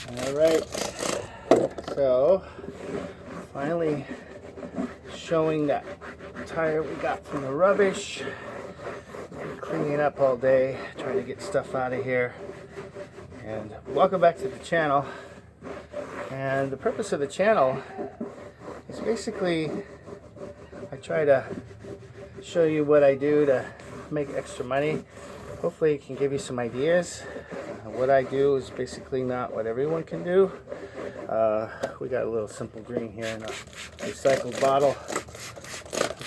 All right, so finally showing that tire we got from the rubbish. We've been cleaning up all day, trying to get stuff out of here. And welcome back to the channel. And the purpose of the channel is basically I try to show you what I do to make extra money. Hopefully it can give you some ideas. What I do is basically not what everyone can do. We got a little Simple Green here in a recycled bottle.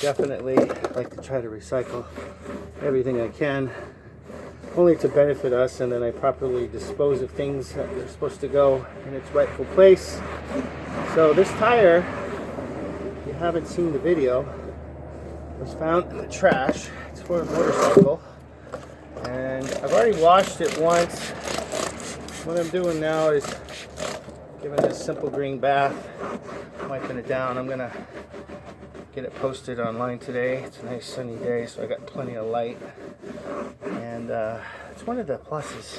Definitely like to try to recycle everything I can, only to benefit us, and then I properly dispose of things that are supposed to go in its rightful place. So this tire, if you haven't seen the video, was found in the trash. It's for a motorcycle, and I've already washed it once. What I'm doing now is giving this Simple Green bath, wiping it down. I'm gonna get it posted online today. It's a nice sunny day, so I got plenty of light, and it's one of the pluses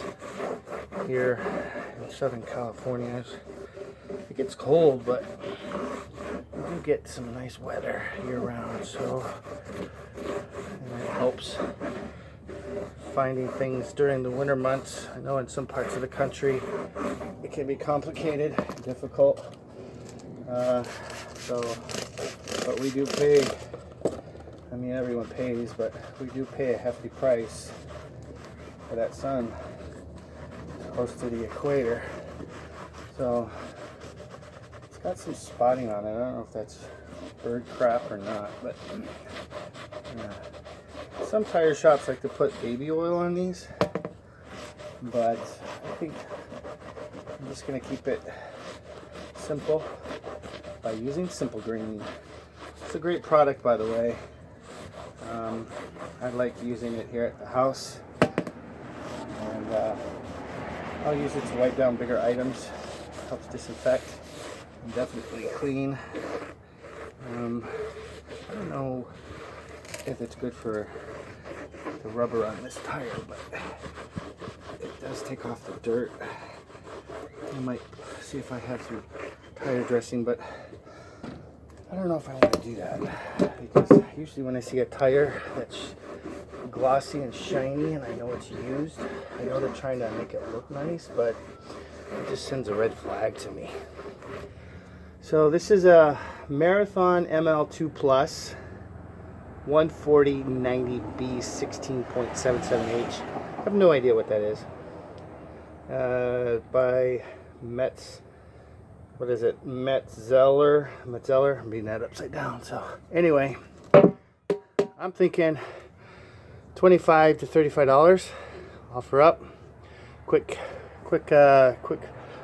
here in Southern California. It gets cold, but we do get some nice weather year round, so and it helps finding things during the winter months. I know in some parts of the country it can be complicated, difficult. But we do pay, I mean everyone pays, but we do pay a hefty price for that sun. It's close to the equator. So it's got some spotting on it. I don't know if that's bird crap or not, but some tire shops like to put baby oil on these, but I think I'm just going to keep it simple by using Simple Green. It's a great product, by the way. I like using it here at the house, and I'll use it to wipe down bigger items. Helps disinfect and definitely clean. I don't know if it's good for the rubber on this tire, but it does take off the dirt. I might see if I have some tire dressing, but I don't know if I want to do that, because usually when I see a tire that's glossy and shiny and I know it's used, I know they're trying to make it look nice, but it just sends a red flag to me. So this is a Marathon ML2 Plus 140/90B 16.77H. I have no idea what that is. By Metz. What is it? Metzeler. I'm reading that upside down. So anyway, I'm thinking $25 to $35. Offer up. Quick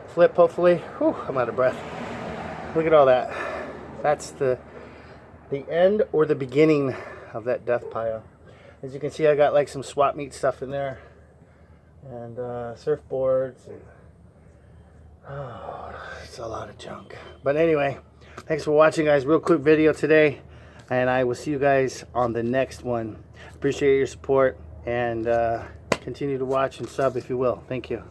flip. Hopefully. Whew, I'm out of breath. Look at all that. That's the end or the beginning of that death pile. As you can see, I got like some swap meet stuff in there, and surfboards, and it's a lot of junk. But anyway, thanks for watching, guys. Real quick video today, and I will see you guys on the next one. Appreciate your support, and continue to watch and sub if you will. Thank you.